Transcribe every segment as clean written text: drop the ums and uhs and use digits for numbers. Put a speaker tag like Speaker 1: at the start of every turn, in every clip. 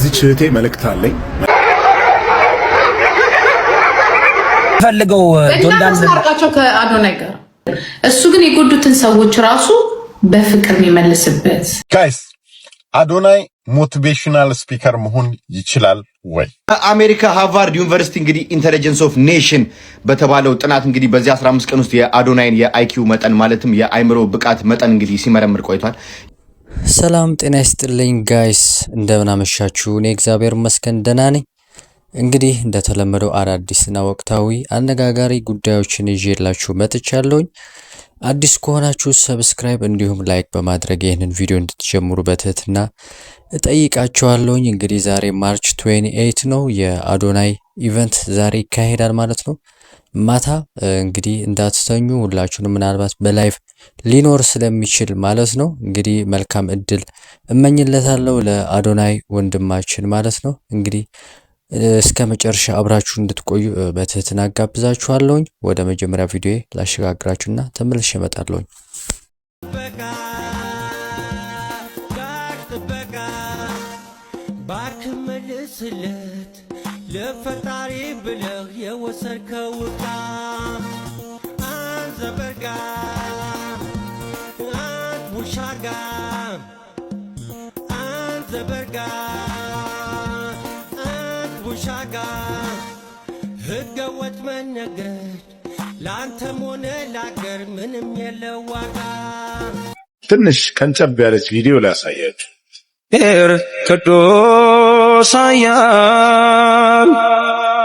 Speaker 1: ለዚች እህቴ መልእክት አለኝ።
Speaker 2: ፈልገው
Speaker 3: ዶንዳንስታርቃቸው ከአዶናይ ጋር እሱ ግን የጎዱትን ሰዎች ራሱ በፍቅር የሚመልስበት።
Speaker 4: ጋይስ አዶናይ ሞቲቬሽናል ስፒከር መሆን ይችላል ወይ?
Speaker 5: አሜሪካ ሃርቫርድ ዩኒቨርሲቲ እንግዲህ ኢንተለጀንስ ኦፍ ኔሽን በተባለው ጥናት እንግዲህ በዚህ 15 ቀን ውስጥ የአዶናይን የአይኪው መጠን ማለትም የአይምሮ ብቃት መጠን እንግዲህ ሲመረምር ቆይቷል።
Speaker 6: ሰላም ጤና ይስጥልኝ ጋይስ፣ እንደምን አመሻችሁ? እኔ እግዚአብሔር ይመስገን ደህና ነኝ። እንግዲህ እንደተለመደው አዳዲስና ወቅታዊ አነጋጋሪ ጉዳዮችን ይዤላችሁ መጥቻለሁኝ። አዲስ ከሆናችሁ ሰብስክራይብ እንዲሁም ላይክ በማድረግ ይህንን ቪዲዮ እንድትጀምሩ በትህትና እጠይቃችኋለሁኝ። እንግዲህ ዛሬ ማርች 28 ነው። የአዶናይ ኢቨንት ዛሬ ይካሄዳል ማለት ነው። ማታ እንግዲህ እንዳትተኙ ሁላችሁንም፣ ምናልባት በላይቭ ሊኖር ስለሚችል ማለት ነው። እንግዲህ መልካም እድል እመኝለታለሁ ለአዶናይ ወንድማችን ማለት ነው። እንግዲህ እስከ መጨረሻ አብራችሁ እንድትቆዩ በትህትና ጋብዛችኋለሁኝ። ወደ መጀመሪያ ቪዲዮ ላሸጋግራችሁና ተመልሼ እመጣለሁኝ።
Speaker 7: ባክመልስለት ለፈጣሪ ብለህ የወሰድከው ዕቃ አንተ በጋ አንተ ውሻጋ አንተ በጋ ሻጋ ህገወጥ መነገድ ለአንተም ሆነ ለአገር ምንም የለው ዋጋ።
Speaker 1: ትንሽ ቀንጨብ ያለች ቪዲዮ ላሳያችሁ።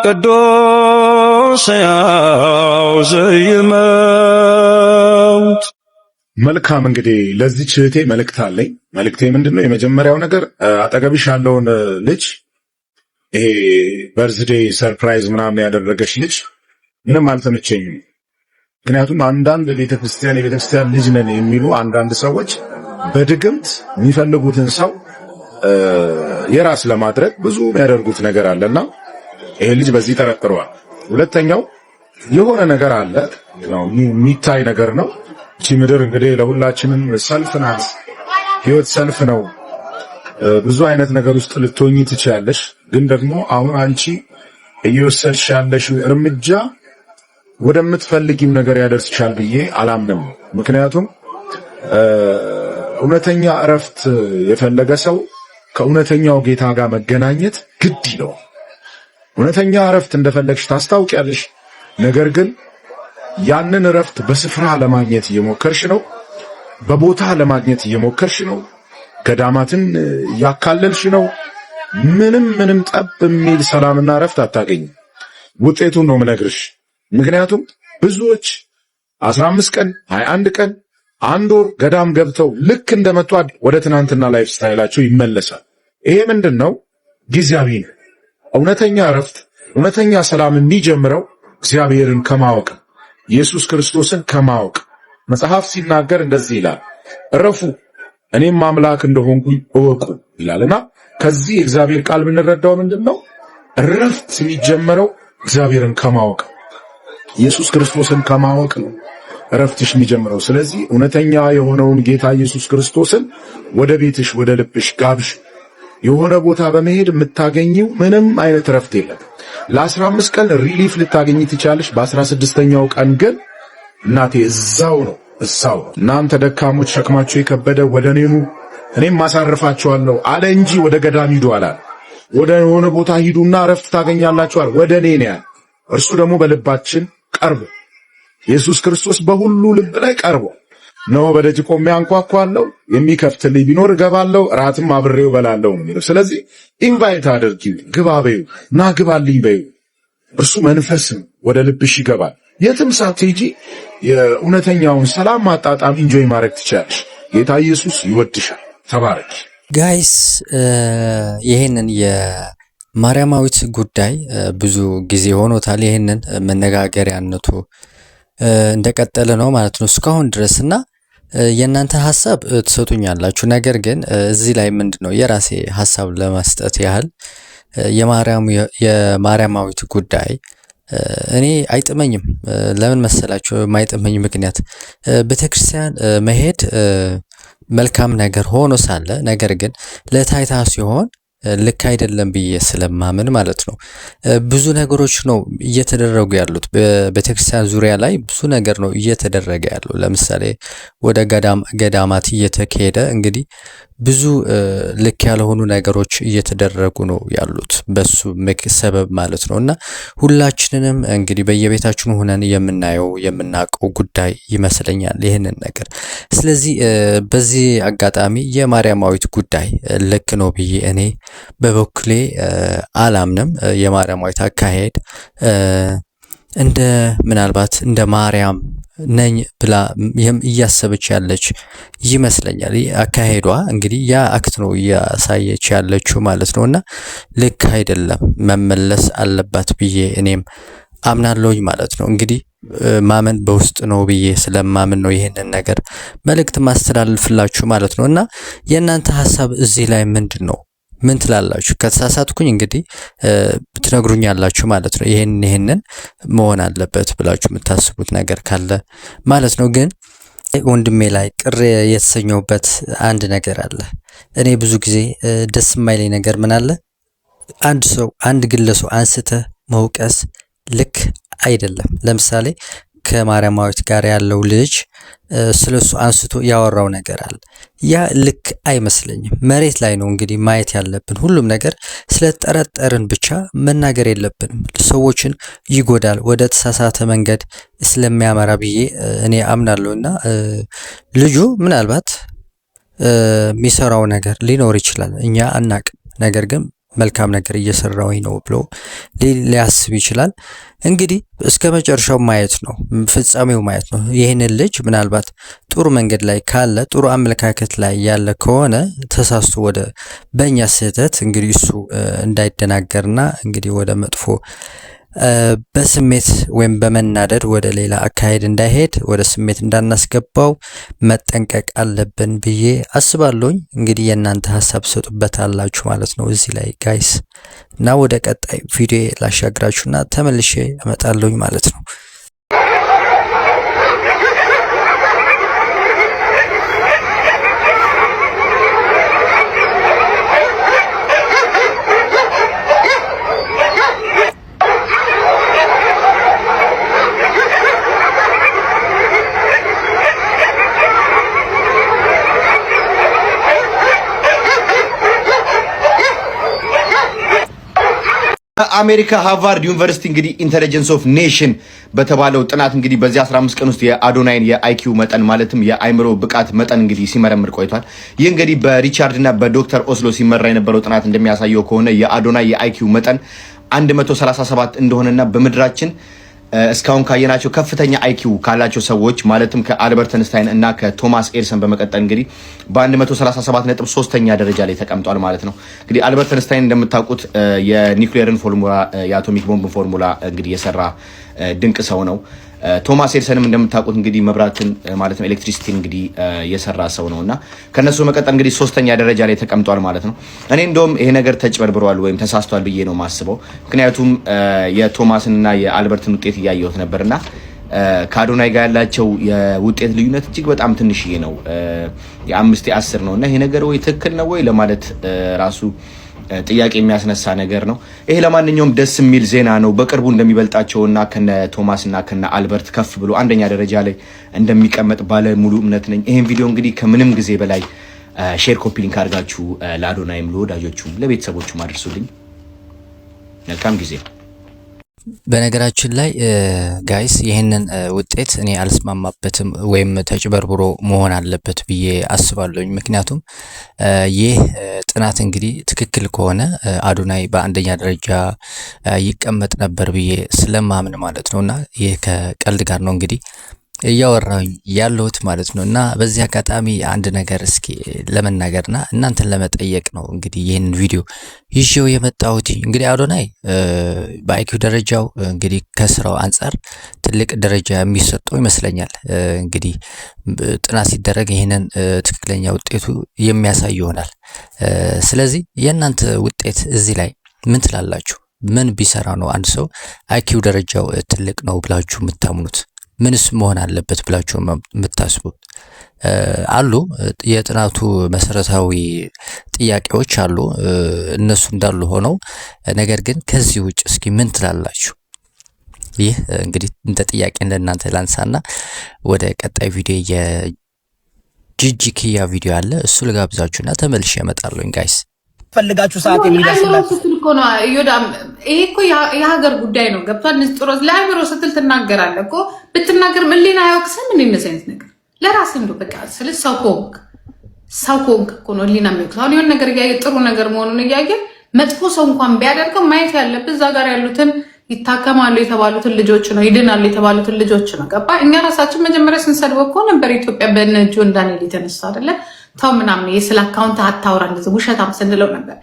Speaker 7: ቅዱስ ያው ዘይመውት
Speaker 1: መልካም። እንግዲህ ለዚች እህቴ መልእክት አለኝ። መልእክቴ ምንድነው? የመጀመሪያው ነገር አጠገብሽ ያለውን ልጅ ይሄ በርዝዴይ ሰርፕራይዝ ምናምን ያደረገች ልጅ ምንም አልተመቸኝም። ምክንያቱም አንዳንድ የቤተክርስቲያን ልጅ ነን የሚሉ አንዳንድ ሰዎች በድግምት የሚፈልጉትን ሰው የራስ ለማድረግ ብዙ የሚያደርጉት ነገር አለና ይሄ ልጅ በዚህ ተጠርጥሯል። ሁለተኛው የሆነ ነገር አለ ነው የሚታይ ነገር ነው። እቺ ምድር እንግዲህ ለሁላችንም ሰልፍ ናት። ህይወት ሰልፍ ነው። ብዙ አይነት ነገር ውስጥ ልትሆኚ ትችያለሽ። ግን ደግሞ አሁን አንቺ እየወሰድሽ ያለሽ እርምጃ ወደምትፈልጊው ነገር ያደርስሻል ብዬ አላምንም። ምክንያቱም እውነተኛ እረፍት የፈለገ ሰው ከእውነተኛው ጌታ ጋር መገናኘት ግድ ነው። እውነተኛ እረፍት እንደፈለግሽ ታስታውቂያለሽ። ነገር ግን ያንን እረፍት በስፍራ ለማግኘት እየሞከርሽ ነው፣ በቦታ ለማግኘት እየሞከርሽ ነው፣ ገዳማትን ያካለልሽ ነው። ምንም ጠብ የሚል ሰላምና እረፍት አታገኝም። ውጤቱን ነው የምነግርሽ። ምክንያቱም ብዙዎች 15 ቀን 21 ቀን 1 ወር ገዳም ገብተው ልክ እንደመጡ ወደ ትናንትና ላይፍ ስታይላቸው ይመለሳል። ይሄ ምንድነው? ጊዜያዊ ነው። እውነተኛ እረፍት፣ እውነተኛ ሰላም የሚጀምረው እግዚአብሔርን ከማወቅ፣ ኢየሱስ ክርስቶስን ከማወቅ። መጽሐፍ ሲናገር እንደዚህ ይላል፣ እረፉ እኔም አምላክ እንደሆንኩኝ እወቁ ይላልና ከዚህ እግዚአብሔር ቃል የምንረዳው ምንድነው? እረፍት የሚጀምረው እግዚአብሔርን ከማወቅ፣ ኢየሱስ ክርስቶስን ከማወቅ ነው እረፍትሽ የሚጀምረው። ስለዚህ እውነተኛ የሆነውን ጌታ ኢየሱስ ክርስቶስን ወደ ቤትሽ ወደ ልብሽ ጋብሽ። የሆነ ቦታ በመሄድ የምታገኘው ምንም አይነት እረፍት የለም። ለ15 ቀን ሪሊፍ ልታገኝ ትቻለሽ። በ16ኛው ቀን ግን እናቴ እዛው ነው። እናንተ ደካሞች ሸክማችሁ የከበደ ወደ እኔ ኑ እኔም ማሳርፋችኋለሁ አለ እንጂ ወደ ገዳም ሂዱ አላለ። ወደ ሆነ ቦታ ሂዱና እረፍት ታገኛላችሁ አለ። ወደ እኔ ነው ያለ። እርሱ ደግሞ በልባችን ቀርቦ፣ ኢየሱስ ክርስቶስ በሁሉ ልብ ላይ ቀርቦ ነው። በደጅ ቆሜ አንኳኳለሁ፣ የሚከፍትልኝ ቢኖር እገባለሁ፣ እራትም አብሬው እበላለሁ ነው። ስለዚህ ኢንቫይት አድርጊው፣ ግባ በይው፣ ና ግባልኝ በይው። እርሱ መንፈስም ወደ ልብሽ ይገባል። የትም ሳትሄጂ የእውነተኛውን ሰላም ማጣጣም ኢንጆይ ማድረግ ትችላለሽ። ጌታ ኢየሱስ ይወድሻል። ተባረክ
Speaker 6: ጋይስ። ይሄንን የማርያማዊት ጉዳይ ብዙ ጊዜ ሆኖታል። ይሄንን መነጋገሪያነቱ እንደቀጠለ ነው ማለት ነው እስካሁን ድረስና የእናንተ ሐሳብ ትሰጡኛላችሁ። ነገር ግን እዚህ ላይ ምንድነው የራሴ ሐሳብ ለመስጠት ያህል የማርያማዊት ጉዳይ እኔ አይጥመኝም። ለምን መሰላችሁ የማይጥመኝ ምክንያት? ቤተክርስቲያን መሄድ መልካም ነገር ሆኖ ሳለ ነገር ግን ለታይታ ሲሆን ልክ አይደለም ብዬ ስለማምን ማለት ነው። ብዙ ነገሮች ነው እየተደረጉ ያሉት በቤተክርስቲያን ዙሪያ ላይ ብዙ ነገር ነው እየተደረገ ያለው። ለምሳሌ ወደ ገዳማት እየተካሄደ እንግዲህ ብዙ ልክ ያልሆኑ ነገሮች እየተደረጉ ነው ያሉት በሱ ሰበብ ማለት ነው። እና ሁላችንንም እንግዲህ በየቤታችን ሆነን የምናውቀው ጉዳይ ይመስለኛል ይህንን ነገር። ስለዚህ በዚህ አጋጣሚ የማርያማዊት ጉዳይ ልክ ነው ብዬ እኔ በበኩሌ አላምንም። የማርያማዊት አካሄድ እንደ ምናልባት እንደ ማርያም ነኝ ብላ እያሰበች ያለች ይመስለኛል። አካሄዷ እንግዲህ ያ አክት ነው እያሳየች ያለችው ማለት ነውና ልክ አይደለም፣ መመለስ አለባት ብዬ እኔም አምናለሁኝ ማለት ነው። እንግዲህ ማመን በውስጥ ነው ብዬ ስለማምን ነው ይሄንን ነገር መልእክት ማስተላለፍላችሁ ማለት ነው። እና የእናንተ ሐሳብ እዚህ ላይ ምንድን ነው? ምን ትላላችሁ? ከተሳሳትኩኝ እንግዲህ ትነግሩኛላችሁ ማለት ነው። ይሄንን መሆን አለበት ብላችሁ የምታስቡት ነገር ካለ ማለት ነው። ግን ወንድሜ ላይ ቅር የተሰኘውበት አንድ ነገር አለ። እኔ ብዙ ጊዜ ደስ የማይለኝ ነገር ምን አለ፣ አንድ ግለሰብ አንስተ መውቀስ ልክ አይደለም። ለምሳሌ ከማርያማዊት ጋር ያለው ልጅ ስለሱ አንስቶ ያወራው ነገር አለ። ያ ልክ አይመስለኝም። መሬት ላይ ነው እንግዲህ ማየት ያለብን። ሁሉም ነገር ስለጠረጠርን ብቻ መናገር የለብንም። ሰዎችን ይጎዳል፣ ወደ ተሳሳተ መንገድ ስለሚያመራ ብዬ እኔ አምናለሁና ልጁ ምናልባት የሚሰራው ነገር ሊኖር ይችላል፣ እኛ አናቅም። ነገር ግን መልካም ነገር እየሰራውኝ ነው ብሎ ሊያስብ ይችላል። እንግዲህ እስከ መጨረሻው ማየት ነው፣ ፍጻሜው ማየት ነው። ይህንን ልጅ ምናልባት ጥሩ መንገድ ላይ ካለ፣ ጥሩ አመለካከት ላይ ያለ ከሆነ ተሳስቶ ወደ በእኛ ስህተት እንግዲህ እሱ እንዳይደናገርና እንግዲህ ወደ መጥፎ በስሜት ወይም በመናደድ ወደ ሌላ አካሄድ እንዳይሄድ ወደ ስሜት እንዳናስገባው መጠንቀቅ አለብን ብዬ አስባለሁኝ። እንግዲህ የእናንተ ሀሳብ ሰጡበታላችሁ ማለት ነው እዚህ ላይ ጋይስ። እና ወደ ቀጣይ ቪዲዮ ላሻግራችሁና ተመልሼ እመጣለሁኝ ማለት ነው።
Speaker 5: አሜሪካ ሃርቫርድ ዩኒቨርሲቲ እንግዲህ ኢንተለጀንስ ኦፍ ኔሽን በተባለው ጥናት እንግዲህ በዚህ 15 ቀን ውስጥ የአዶናይን የአይኪው መጠን ማለትም የአይምሮ ብቃት መጠን እንግዲህ ሲመረምር ቆይቷል። ይህ እንግዲህ በሪቻርድ እና በዶክተር ኦስሎ ሲመራ የነበረው ጥናት እንደሚያሳየው ከሆነ የአዶናይ የአይኪው መጠን 137 እንደሆነና በምድራችን እስካሁን ካየናቸው ከፍተኛ አይኪው ካላቸው ሰዎች ማለትም ከአልበርት አንስታይን እና ከቶማስ ኤዲሰን በመቀጠል እንግዲህ በ137.3ኛ ደረጃ ላይ ተቀምጧል ማለት ነው። እንግዲህ አልበርት አንስታይን እንደምታውቁት የኒውክሊየርን ፎርሙላ የአቶሚክ ቦምብ ፎርሙላ እንግዲህ የሰራ ድንቅ ሰው ነው። ቶማስ ኤዲሰንም እንደምታውቁት እንግዲህ መብራትን ማለትም ኤሌክትሪሲቲን እንግዲህ የሰራ ሰው ነውና ከነሱ መቀጠል እንግዲህ 3ኛ ደረጃ ላይ ተቀምጧል ማለት ነው። እኔ እንደውም ይሄ ነገር ተጭበርብሯል ወይም ተሳስቷል ብዬ ነው ማስበው። ምክንያቱም የቶማስንና የአልበርትን ውጤት እያየሁት ነበርና ከአዶናይ ጋር ያላቸው የውጤት ልዩነት እጅግ በጣም ትንሽዬ ነው። የ5 የ10 ነውና ይሄ ነገር ወይ ትክክል ነው ወይ ለማለት ራሱ ጥያቄ የሚያስነሳ ነገር ነው። ይሄ ለማንኛውም ደስ የሚል ዜና ነው። በቅርቡ እንደሚበልጣቸውና ከነ ቶማስ እና ከነ አልበርት ከፍ ብሎ አንደኛ ደረጃ ላይ እንደሚቀመጥ ባለ ሙሉ እምነት ነኝ። ይሄን ቪዲዮ እንግዲህ ከምንም ጊዜ በላይ ሼር፣ ኮፒ ሊንክ አድርጋችሁ ለአዶናይም ለወዳጆቹም ለቤተሰቦቹም አድርሱልኝ። መልካም ጊዜ።
Speaker 6: በነገራችን ላይ ጋይስ ይህንን ውጤት እኔ አልስማማበትም ወይም ተጭበርብሮ መሆን አለበት ብዬ አስባለሁኝ። ምክንያቱም ይህ ጥናት እንግዲህ ትክክል ከሆነ አዶናይ በአንደኛ ደረጃ ይቀመጥ ነበር ብዬ ስለማምን ማለት ነውና ይህ ከቀልድ ጋር ነው እንግዲህ እያወራኝ ያለሁት ማለት ነው። እና በዚህ አጋጣሚ አንድ ነገር እስኪ ለመናገርና እናንተን ለመጠየቅ ነው እንግዲህ ይህን ቪዲዮ ይዤው የመጣሁት። እንግዲህ አዶናይ በአይኪው ደረጃው እንግዲህ ከስራው አንጻር ትልቅ ደረጃ የሚሰጠው ይመስለኛል። እንግዲህ ጥናት ሲደረግ ይህንን ትክክለኛ ውጤቱ የሚያሳይ ይሆናል። ስለዚህ የእናንተ ውጤት እዚህ ላይ ምን ትላላችሁ? ምን ቢሰራ ነው አንድ ሰው አይኪው ደረጃው ትልቅ ነው ብላችሁ የምታምኑት? ምንስ መሆን አለበት ብላችሁ የምታስቡት? አሉ የጥናቱ መሰረታዊ ጥያቄዎች አሉ እነሱ እንዳሉ ሆነው ነገር ግን ከዚህ ውጭ እስኪ ምን ትላላችሁ? ይህ እንግዲህ እንደ ጥያቄ እንደናንተ ላንሳና ወደ ቀጣይ ቪዲዮ የጂጂ ኪያ ቪዲዮ አለ እሱ ልጋብዛችሁና ተመልሼ እመጣለሁ ጋይስ።
Speaker 2: ፈልጋችሁ ሰዓት የሚደርስላችሁ
Speaker 3: እኮ ነው ይወዳም። ይሄ እኮ የሀገር ጉዳይ ነው ገብቷል። ንስጥሮስ ለአይምሮ ስትል ትናገራለህ እኮ ብትናገር ምንሊና አይወቅስም። ምን እንደዚህ አይነት ነገር ለራስህ እንደው በቃ ስለ ሰው ኮንክ እኮ ነው ሊና የሚወቅስ። አሁን የሆነ ነገር እያየ ጥሩ ነገር መሆኑን እያየ መጥፎ ሰው እንኳን ቢያደርገው ማየት ያለብህ እዛ ጋር ያሉትን ይታከማሉ የተባሉትን ልጆች ነው ይድናሉ የተባሉትን ልጆች ነው ገባ። እኛ ራሳችን መጀመሪያ ስንሰድበው እኮ ነበር ኢትዮጵያ በእነ ጆን ዳንኤል የተነሳ አይደለ ተው ምናምን የስለ አካውንት አታውራ እንደዚህ ውሸታም ስንለው ነበር።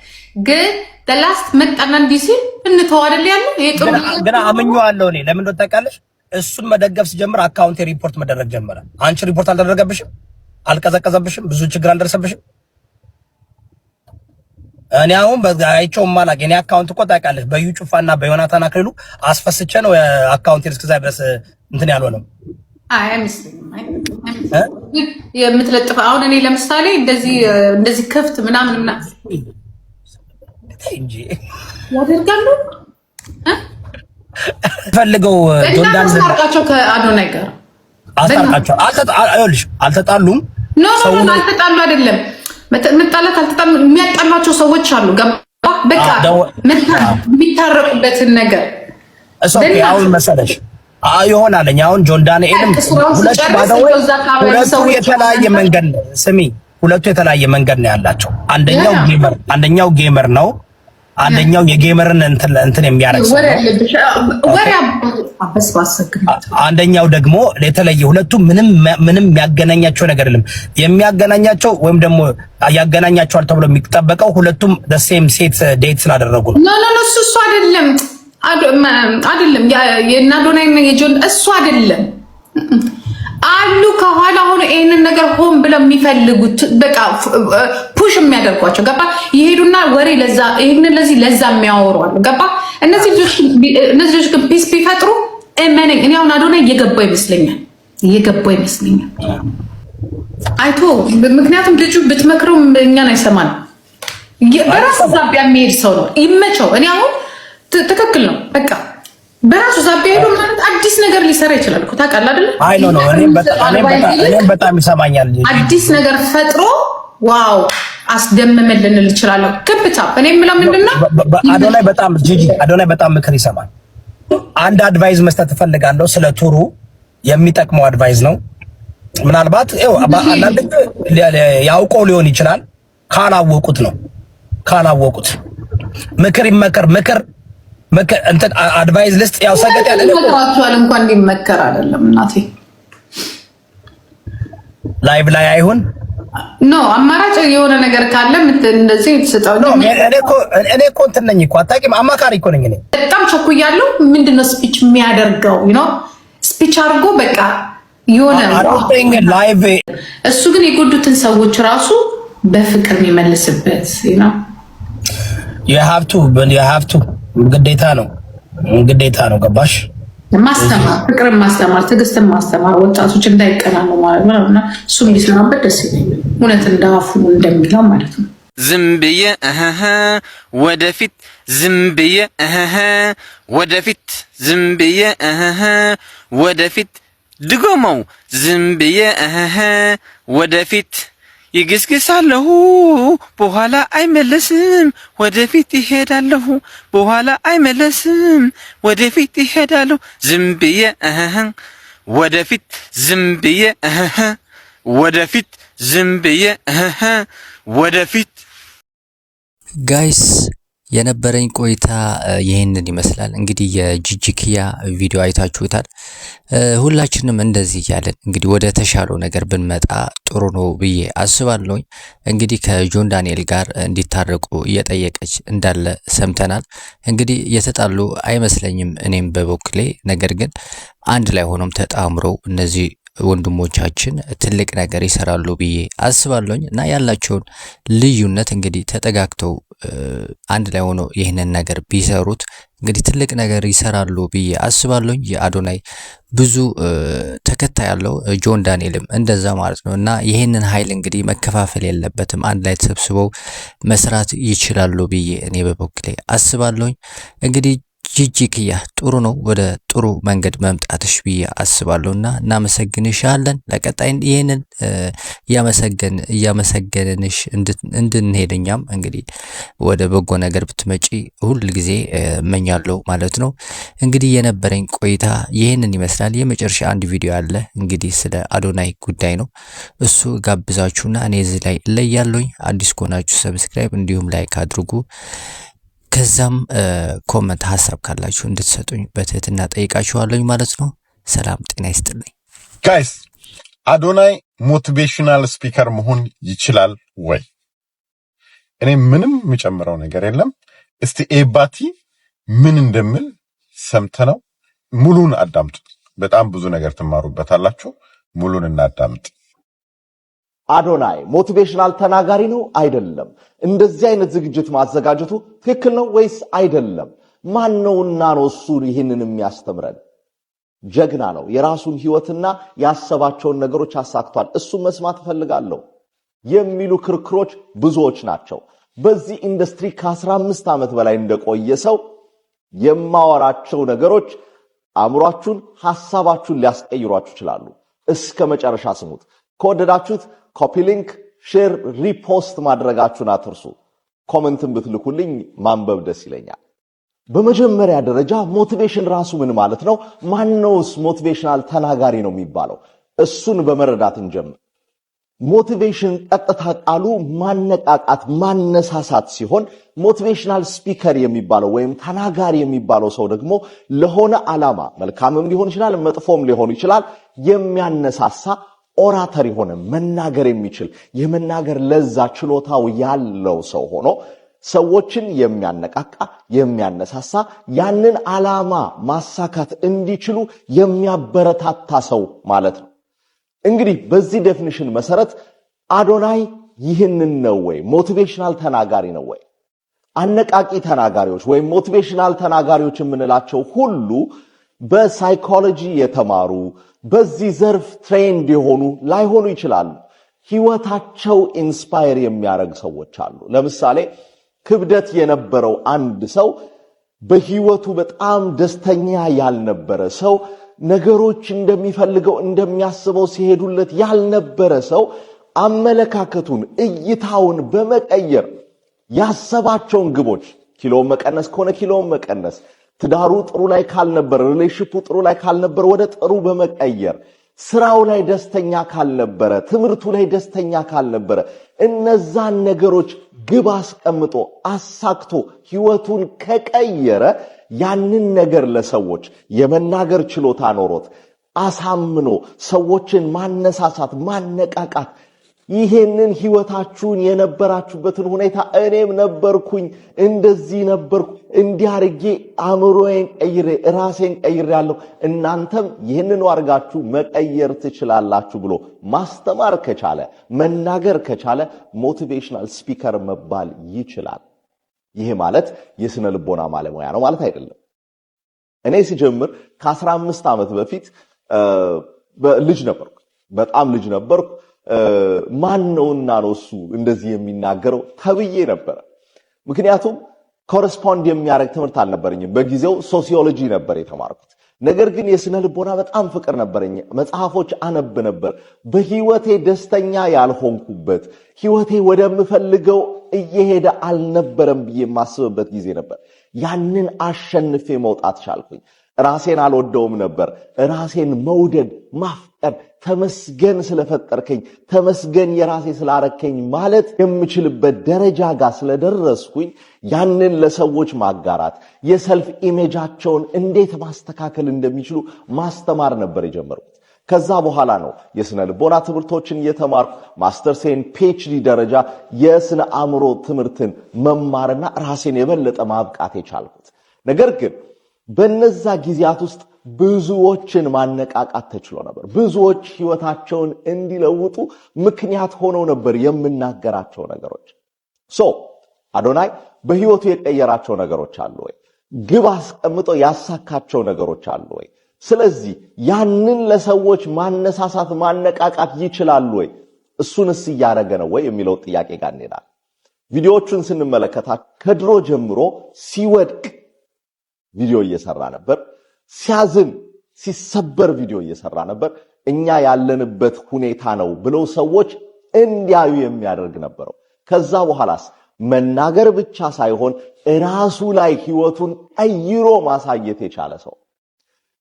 Speaker 3: ግን ላስት መጣና እንዲህ ሲል እንተው አይደል ያለው ይሄ ጥሩ
Speaker 2: ግን አምኜዋለሁ እኔ ለምን እንደው ታውቃለሽ እሱን መደገፍ ሲጀምር አካውንቴ ሪፖርት መደረግ ጀመረ። አንቺ ሪፖርት አልተደረገብሽም? አልቀዘቀዘብሽም? ብዙ ችግር አልደረሰብሽም? እኔ አሁን አይቼውም አላውቅም። የኔ አካውንት እኮ ታውቃለሽ በዩ ጩፋና በዮናታን አክሊሉ አስፈስቼ ነው አካውንቴን እስከዛ ድረስ እንትን ያልሆነው።
Speaker 3: የምትለጥፈው አሁን እኔ ለምሳሌ እንደዚህ ክፍት ምናምን
Speaker 2: እንጂ
Speaker 3: ያደርጋሉ
Speaker 2: ፈልገው ዶንዳን
Speaker 3: አስታርቃቸው ከአዶናይ ጋር
Speaker 2: አስታርቃቸው አልተጣሉም።
Speaker 3: ኖ አልተጣሉ አይደለም መጣላት አልተጣሉ የሚያጣላቸው ሰዎች አሉ ገባ በቃ የሚታረቁበትን ነገር
Speaker 2: እሱ አሁን መሰለሽ ይሆናልኝ አሁን ጆን ዳንኤልም ሁለቱ የተለያየ መንገድ ስሚ ሁለቱ የተለያየ መንገድ ነው ያላቸው። አንደኛው ጌመር ነው አንደኛው የጌመርን እንትን የሚያረግ ሰው አንደኛው ደግሞ የተለየ ሁለቱ ምንም ያገናኛቸው ነገር የለም። የሚያገናኛቸው ወይም ደግሞ ያገናኛቸዋል ተብሎ የሚጠበቀው ሁለቱም the same ሴት ዴት ስላደረጉ ነው።
Speaker 3: ኖ እሱ አይደለም የናዶናይና የጆን እሱ አይደለም አሉ ከኋላ ሆኖ ይሄንን ነገር ሆን ብለው የሚፈልጉት በቃ ፑሽ የሚያደርጓቸው ገባ። ይሄዱና ወሬ ለዛ ይሄንን ለዛ የሚያወሩ አሉ ገባ። እነዚህ ልጆች ግን ፒስ ቢፈጥሩ እመነኝ እኔ አሁን አዶናይ እየገባው ይመስለኛል አይቶ ምክንያቱም ልጁ ብትመክረው እኛን አይሰማን። በራሱ ዛቢያ የሚሄድ ሰው ነው ይመቸው። እኔ አሁን ትክክል ነው በቃ በራሱ ዛቢያ ሄዶ ማለት አዲስ ነገር ሊሰራ ይችላል እኮ ታውቃለህ አይደል?
Speaker 2: አይ ኖ እኔም በጣም ይሰማኛል።
Speaker 3: አዲስ ነገር ፈጥሮ ዋው አስደመመልን ልንል እንችላለን። ክብታ እኔ የምለው ምንድነው አዶናይ በጣም ምክር ይሰማል። አንድ አድቫይዝ መስጠት እፈልጋለሁ ስለ ቱሩ የሚጠቅመው አድቫይዝ ነው። ምናልባት አንዳንድ ያውቀው ሊሆን ይችላል ካላወቁት ምክር ይመከር እንትን አድቫይስ ልስጥ ያው ሰገጥ ያለ ነው ተራክቷል እንኳን እንዲመከር አይደለም እናቴ
Speaker 2: ላይቭ ላይ አይሁን
Speaker 3: ኖ አማራጭ የሆነ ነገር ካለ እንደዚህ ተሰጣው ነው።
Speaker 2: እኔ እኮ እንትን ነኝ እኮ አታውቂም፣ አማካሪ እኮ ነኝ እኔ።
Speaker 3: በጣም ቸኩያለሁ። ምንድነው ስፒች የሚያደርገው ስፒች አድርጎ በቃ የሆነ
Speaker 2: ላይቭ
Speaker 3: እሱ ግን የጎዱትን ሰዎች ራሱ በፍቅር የሚመልስበት
Speaker 2: you have to ግዴታ ነው ገባሽ?
Speaker 3: ማስተማር ፍቅርን ማስተማር ትዕግስትን ማስተማር ወጣቶች እንዳይቀናኑ ማለት ነውና እሱም ቢሰራበት ደስ ይለኛል። እውነት እንዳፉ እንደሚለው ማለት ነው።
Speaker 8: ዝም ብዬ ወደፊት ዝም ብዬ ወደፊት ዝም ብዬ ወደፊት ድጎመው ዝም ብዬ ወደፊት ይግስግሳለሁ በኋላ አይመለስም ወደፊት ይሄዳለሁ በኋላ አይመለስም ወደፊት ይሄዳለሁ ዝም ብዬ ወደፊት ዝም ብዬ ወደፊት ዝም ብዬ ወደፊት።
Speaker 6: ጋይስ የነበረኝ ቆይታ ይሄንን ይመስላል። እንግዲህ የጂጂ ኪያ ቪዲዮ አይታችሁታል። ሁላችንም እንደዚህ ያለን እንግዲህ ወደ ተሻለው ነገር ብንመጣ ጥሩ ነው ብዬ አስባለሁኝ። እንግዲህ ከጆን ዳንኤል ጋር እንዲታረቁ እየጠየቀች እንዳለ ሰምተናል። እንግዲህ የተጣሉ አይመስለኝም እኔም በበኩሌ። ነገር ግን አንድ ላይ ሆኖም ተጣምረው እነዚህ ወንድሞቻችን ትልቅ ነገር ይሰራሉ ብዬ አስባለሁኝ እና ያላቸውን ልዩነት እንግዲህ ተጠጋግተው አንድ ላይ ሆኖ ይህንን ነገር ቢሰሩት እንግዲህ ትልቅ ነገር ይሰራሉ ብዬ አስባለሁኝ። የአዶናይ ብዙ ተከታይ ያለው ጆን ዳንኤልም እንደዛ ማለት ነው እና ይህንን ኃይል እንግዲህ መከፋፈል የለበትም፣ አንድ ላይ ተሰብስበው መስራት ይችላሉ ብዬ እኔ በበኩሌ አስባለሁኝ። እንግዲህ ጂጂክያ ጥሩ ነው፣ ወደ ጥሩ መንገድ መምጣትሽ ብዬ አስባለሁና እናመሰግንሻለን። ለቀጣይ ይሄንን እያመሰገንንሽ እንድንሄደኛም እንግዲህ ወደ በጎ ነገር ብትመጪ ሁል ጊዜ እመኛለሁ ማለት ነው። እንግዲህ የነበረኝ ቆይታ ይሄንን ይመስላል። የመጨረሻ አንድ ቪዲዮ አለ እንግዲህ ስለ አዶናይ ጉዳይ ነው። እሱ ጋብዛችሁና እኔ እዚህ ላይ እለያለሁኝ። አዲስ ከሆናችሁ ሰብስክራይብ እንዲሁም ላይክ አድርጉ። ከዛም ኮመንት ሐሳብ ካላችሁ እንድትሰጡኝ በትህትና ጠይቃችኋለሁ ማለት ነው። ሰላም ጤና ይስጥልኝ
Speaker 4: ጋይስ። አዶናይ ሞቲቬሽናል ስፒከር መሆን ይችላል ወይ? እኔ ምንም የምጨምረው ነገር የለም። እስቲ ኤባቲ ምን እንደምል ሰምተነው ሙሉን አዳምጡ። በጣም ብዙ ነገር ትማሩበታላችሁ። ሙሉን እናዳምጥ።
Speaker 9: አዶናይ ሞቲቬሽናል ተናጋሪ ነው አይደለም? እንደዚህ አይነት ዝግጅት ማዘጋጀቱ ትክክል ነው ወይስ አይደለም? ማን ነውና ነው እሱ ይህንን የሚያስተምረን? ጀግና ነው። የራሱን ህይወትና ያሰባቸውን ነገሮች አሳክቷል። እሱ መስማት ፈልጋለሁ የሚሉ ክርክሮች ብዙዎች ናቸው። በዚህ ኢንዱስትሪ ከ15 ዓመት በላይ እንደቆየ ሰው የማወራቸው ነገሮች አእምሯችሁን፣ ሐሳባችሁን ሊያስቀይሯችሁ ይችላሉ። እስከ መጨረሻ ስሙት። ከወደዳችሁት ኮፒ ሊንክ፣ ሼር፣ ሪፖስት ማድረጋችሁን አትርሱ። ኮሜንትን ብትልኩልኝ ማንበብ ደስ ይለኛል። በመጀመሪያ ደረጃ ሞቲቬሽን ራሱ ምን ማለት ነው? ማነውስ ሞቲቬሽናል ተናጋሪ ነው የሚባለው? እሱን በመረዳት እንጀምር። ሞቲቬሽን ቀጥታ ቃሉ ማነቃቃት፣ ማነሳሳት ሲሆን ሞቲቬሽናል ስፒከር የሚባለው ወይም ተናጋሪ የሚባለው ሰው ደግሞ ለሆነ ዓላማ መልካምም ሊሆን ይችላል፣ መጥፎም ሊሆን ይችላል የሚያነሳሳ ኦራተር የሆነ መናገር የሚችል የመናገር ለዛ ችሎታው ያለው ሰው ሆኖ ሰዎችን የሚያነቃቃ የሚያነሳሳ ያንን ዓላማ ማሳካት እንዲችሉ የሚያበረታታ ሰው ማለት ነው። እንግዲህ በዚህ ዴፊኒሽን መሰረት አዶናይ ይህንን ነው ወይ? ሞቲቬሽናል ተናጋሪ ነው ወይ? አነቃቂ ተናጋሪዎች ወይም ሞቲቬሽናል ተናጋሪዎች የምንላቸው ሁሉ በሳይኮሎጂ የተማሩ በዚህ ዘርፍ ትሬንድ የሆኑ ላይሆኑ ይችላሉ። ህይወታቸው ኢንስፓየር የሚያደርግ ሰዎች አሉ። ለምሳሌ ክብደት የነበረው አንድ ሰው፣ በህይወቱ በጣም ደስተኛ ያልነበረ ሰው፣ ነገሮች እንደሚፈልገው እንደሚያስበው ሲሄዱለት ያልነበረ ሰው አመለካከቱን እይታውን በመቀየር ያሰባቸውን ግቦች ኪሎ መቀነስ ከሆነ ኪሎ መቀነስ፣ ትዳሩ ጥሩ ላይ ካልነበረ ሪሌሽንሺፑ ጥሩ ላይ ካልነበረ ወደ ጥሩ በመቀየር ስራው ላይ ደስተኛ ካልነበረ ትምህርቱ ላይ ደስተኛ ካልነበረ እነዛን ነገሮች ግብ አስቀምጦ አሳክቶ ህይወቱን ከቀየረ ያንን ነገር ለሰዎች የመናገር ችሎታ ኖሮት አሳምኖ ሰዎችን ማነሳሳት ማነቃቃት ይሄንን ህይወታችሁን የነበራችሁበትን ሁኔታ እኔም ነበርኩኝ እንደዚህ ነበርኩ እንዲያርጌ አእምሮዬን ቀይሬ ራሴን ቀይሬያለሁ እናንተም ይሄንን አርጋችሁ መቀየር ትችላላችሁ ብሎ ማስተማር ከቻለ መናገር ከቻለ ሞቲቬሽናል ስፒከር መባል ይችላል። ይሄ ማለት የስነ ልቦና ባለሙያ ነው ማለት አይደለም። እኔ ሲጀምር ከ15 ዓመት በፊት ልጅ ነበርኩ፣ በጣም ልጅ ነበርኩ። ማን ነውና ነው እሱ እንደዚህ የሚናገረው ተብዬ ነበር። ምክንያቱም ኮረስፖንድ የሚያደርግ ትምህርት አልነበረኝም። በጊዜው ሶሲዮሎጂ ነበር የተማርኩት። ነገር ግን የስነ ልቦና በጣም ፍቅር ነበረኝ። መጽሐፎች አነብ ነበር። በህይወቴ ደስተኛ ያልሆንኩበት ህይወቴ ወደምፈልገው እየሄደ አልነበረም ብዬ የማስብበት ጊዜ ነበር። ያንን አሸንፌ መውጣት ቻልኩኝ። ራሴን አልወደውም ነበር። ራሴን መውደድ ማፍቀር፣ ተመስገን ስለፈጠርከኝ ተመስገን የራሴ ስላረከኝ ማለት የምችልበት ደረጃ ጋር ስለደረስኩኝ ያንን ለሰዎች ማጋራት የሰልፍ ኢሜጃቸውን እንዴት ማስተካከል እንደሚችሉ ማስተማር ነበር የጀመርኩት። ከዛ በኋላ ነው የስነ ልቦና ትምህርቶችን እየተማርኩ ማስተርሴን ፒኤችዲ ደረጃ የስነ አእምሮ ትምህርትን መማርና ራሴን የበለጠ ማብቃት የቻልኩት። ነገር ግን በነዛ ጊዜያት ውስጥ ብዙዎችን ማነቃቃት ተችሎ ነበር። ብዙዎች ህይወታቸውን እንዲለውጡ ምክንያት ሆነው ነበር የምናገራቸው ነገሮች። አዶናይ በህይወቱ የቀየራቸው ነገሮች አሉ ወይ? ግብ አስቀምጦ ያሳካቸው ነገሮች አሉ ወይ? ስለዚህ ያንን ለሰዎች ማነሳሳት ማነቃቃት ይችላል ወይ? እሱንስ እያደረገ ነው ወይ የሚለው ጥያቄ ጋር እንሄዳለን። ቪዲዮዎቹን ስንመለከታ ከድሮ ጀምሮ ሲወድቅ ቪዲዮ እየሰራ ነበር፣ ሲያዝን ሲሰበር ቪዲዮ እየሰራ ነበር። እኛ ያለንበት ሁኔታ ነው ብለው ሰዎች እንዲያዩ የሚያደርግ ነበረው። ከዛ በኋላስ መናገር ብቻ ሳይሆን ራሱ ላይ ህይወቱን ቀይሮ ማሳየት የቻለ ሰው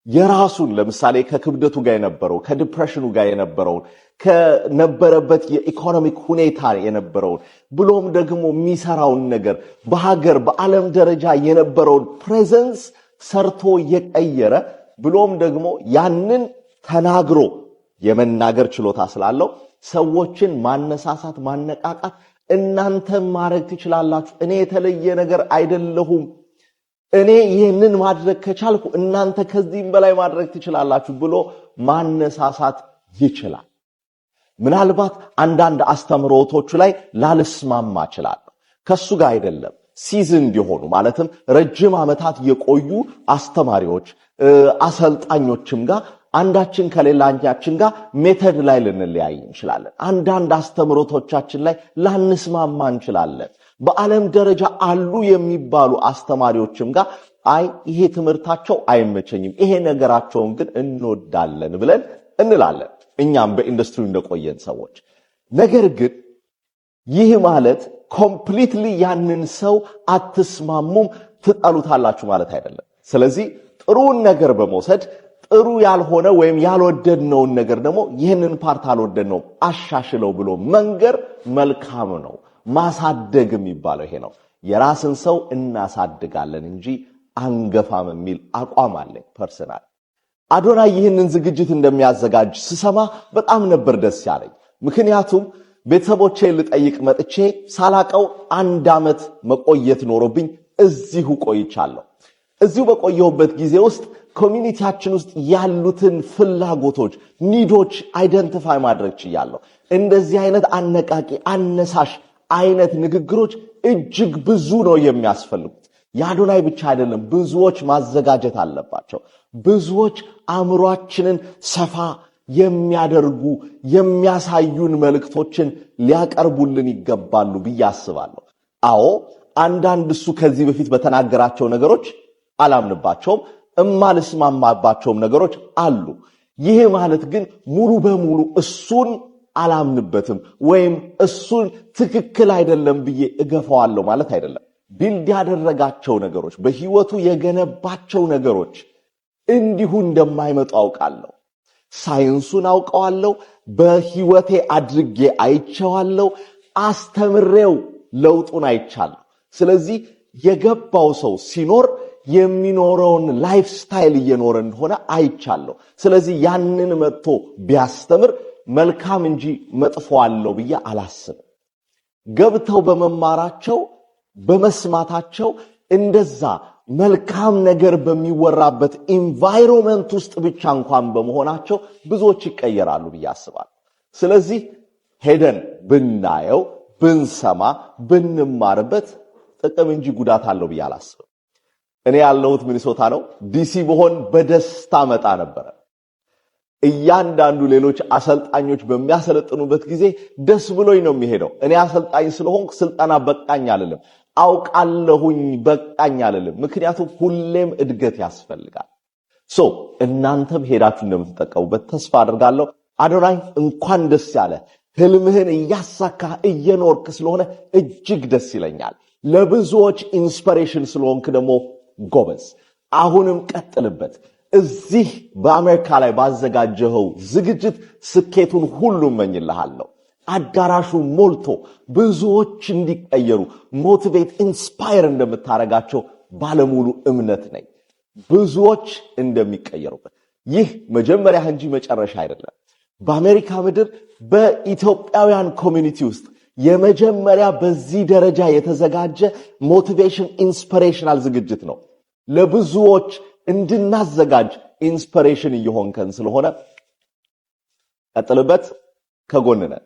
Speaker 9: የራሱን ለምሳሌ ከክብደቱ ጋር የነበረው ከዲፕሬሽኑ ጋር የነበረው ከነበረበት የኢኮኖሚክ ሁኔታ የነበረውን ብሎም ደግሞ የሚሰራውን ነገር በሀገር በዓለም ደረጃ የነበረውን ፕሬዘንስ ሰርቶ የቀየረ ብሎም ደግሞ ያንን ተናግሮ የመናገር ችሎታ ስላለው ሰዎችን ማነሳሳት ማነቃቃት እናንተም ማድረግ ትችላላችሁ፣ እኔ የተለየ ነገር አይደለሁም፣ እኔ ይህንን ማድረግ ከቻልኩ እናንተ ከዚህም በላይ ማድረግ ትችላላችሁ ብሎ ማነሳሳት ይችላል። ምናልባት አንዳንድ አስተምሮቶቹ ላይ ላልስማማ እችላለሁ፣ ከሱ ጋር አይደለም ሲዝን እንዲሆኑ ማለትም ረጅም ዓመታት የቆዩ አስተማሪዎች አሰልጣኞችም ጋር አንዳችን ከሌላኛችን ጋር ሜተድ ላይ ልንለያይ እንችላለን። አንዳንድ አስተምሮቶቻችን ላይ ላንስማማ እንችላለን። በዓለም ደረጃ አሉ የሚባሉ አስተማሪዎችም ጋር አይ ይሄ ትምህርታቸው አይመቸኝም፣ ይሄ ነገራቸውን ግን እንወዳለን ብለን እንላለን፣ እኛም በኢንዱስትሪው እንደቆየን ሰዎች። ነገር ግን ይህ ማለት ኮምፕሊትሊ ያንን ሰው አትስማሙም ትጠሉታላችሁ ማለት አይደለም። ስለዚህ ጥሩን ነገር በመውሰድ ጥሩ ያልሆነ ወይም ያልወደድነውን ነገር ደግሞ ይህንን ፓርት አልወደድነውም አሻሽለው ብሎ መንገር መልካም ነው። ማሳደግ የሚባለው ይሄ ነው። የራስን ሰው እናሳድጋለን እንጂ አንገፋም የሚል አቋም አለኝ ፐርሰናል። አዶናይ ይህንን ዝግጅት እንደሚያዘጋጅ ስሰማ በጣም ነበር ደስ ያለኝ። ምክንያቱም ቤተሰቦቼ ልጠይቅ መጥቼ ሳላቀው 1 ዓመት መቆየት ኖሮብኝ እዚሁ ቆይቻለሁ። እዚሁ በቆየሁበት ጊዜ ውስጥ ኮሚኒቲያችን ውስጥ ያሉትን ፍላጎቶች ኒዶች አይደንቲፋይ ማድረግ ችያለሁ። እንደዚህ አይነት አነቃቂ አነሳሽ አይነት ንግግሮች እጅግ ብዙ ነው የሚያስፈልጉት። የአዶናይ ብቻ አይደለም፣ ብዙዎች ማዘጋጀት አለባቸው። ብዙዎች አእምሯችንን ሰፋ የሚያደርጉ የሚያሳዩን መልእክቶችን ሊያቀርቡልን ይገባሉ ብዬ አስባለሁ። አዎ አንዳንድ እሱ ከዚህ በፊት በተናገራቸው ነገሮች አላምንባቸውም፣ እማልስማማባቸውም ነገሮች አሉ። ይሄ ማለት ግን ሙሉ በሙሉ እሱን አላምንበትም ወይም እሱን ትክክል አይደለም ብዬ እገፋዋለሁ ማለት አይደለም። ቢልድ ያደረጋቸው ነገሮች በህይወቱ የገነባቸው ነገሮች እንዲሁ እንደማይመጡ አውቃለሁ። ሳይንሱን አውቀዋለሁ፣ በህይወቴ አድርጌ አይቼዋለሁ፣ አስተምሬው ለውጡን አይቻለሁ። ስለዚህ የገባው ሰው ሲኖር የሚኖረውን ላይፍ ስታይል እየኖረ እንደሆነ አይቻለሁ። ስለዚህ ያንን መጥቶ ቢያስተምር መልካም እንጂ መጥፎ አለው ብዬ አላስብም። ገብተው በመማራቸው በመስማታቸው እንደዛ መልካም ነገር በሚወራበት ኢንቫይሮንመንት ውስጥ ብቻ እንኳን በመሆናቸው ብዙዎች ይቀየራሉ ብዬ አስባለሁ። ስለዚህ ሄደን ብናየው ብንሰማ ብንማርበት ጥቅም እንጂ ጉዳት አለው ብዬ አላስብም። እኔ ያለሁት ሚኒሶታ ነው። ዲሲ በሆን በደስታ መጣ ነበር። እያንዳንዱ ሌሎች አሰልጣኞች በሚያሰለጥኑበት ጊዜ ደስ ብሎኝ ነው የሚሄደው። እኔ አሰልጣኝ ስለሆንኩ ስልጠና በቃኝ አልልም፣ አውቃለሁኝ በቃኝ አልልም። ምክንያቱም ሁሌም እድገት ያስፈልጋል። እናንተም ሄዳችሁ እንደምትጠቀሙበት ተስፋ አድርጋለሁ። አዶናይ እንኳን ደስ ያለ፣ ህልምህን እያሳካህ እየኖርክ ስለሆነ እጅግ ደስ ይለኛል። ለብዙዎች ኢንስፒሬሽን ስለሆንክ ደግሞ ጎበዝ፣ አሁንም ቀጥልበት። እዚህ በአሜሪካ ላይ ባዘጋጀኸው ዝግጅት ስኬቱን ሁሉ እመኝልሃለሁ። አዳራሹ ሞልቶ ብዙዎች እንዲቀየሩ ሞቲቬት ኢንስፓየር እንደምታረጋቸው ባለሙሉ እምነት ነኝ። ብዙዎች እንደሚቀየሩበት ይህ መጀመሪያ እንጂ መጨረሻ አይደለም። በአሜሪካ ምድር በኢትዮጵያውያን ኮሚኒቲ ውስጥ የመጀመሪያ በዚህ ደረጃ የተዘጋጀ ሞቲቬሽን ኢንስፒሬሽናል ዝግጅት ነው። ለብዙዎች እንድናዘጋጅ ኢንስፒሬሽን እየሆንከን ስለሆነ ቀጥልበት፣ ከጎን ነን።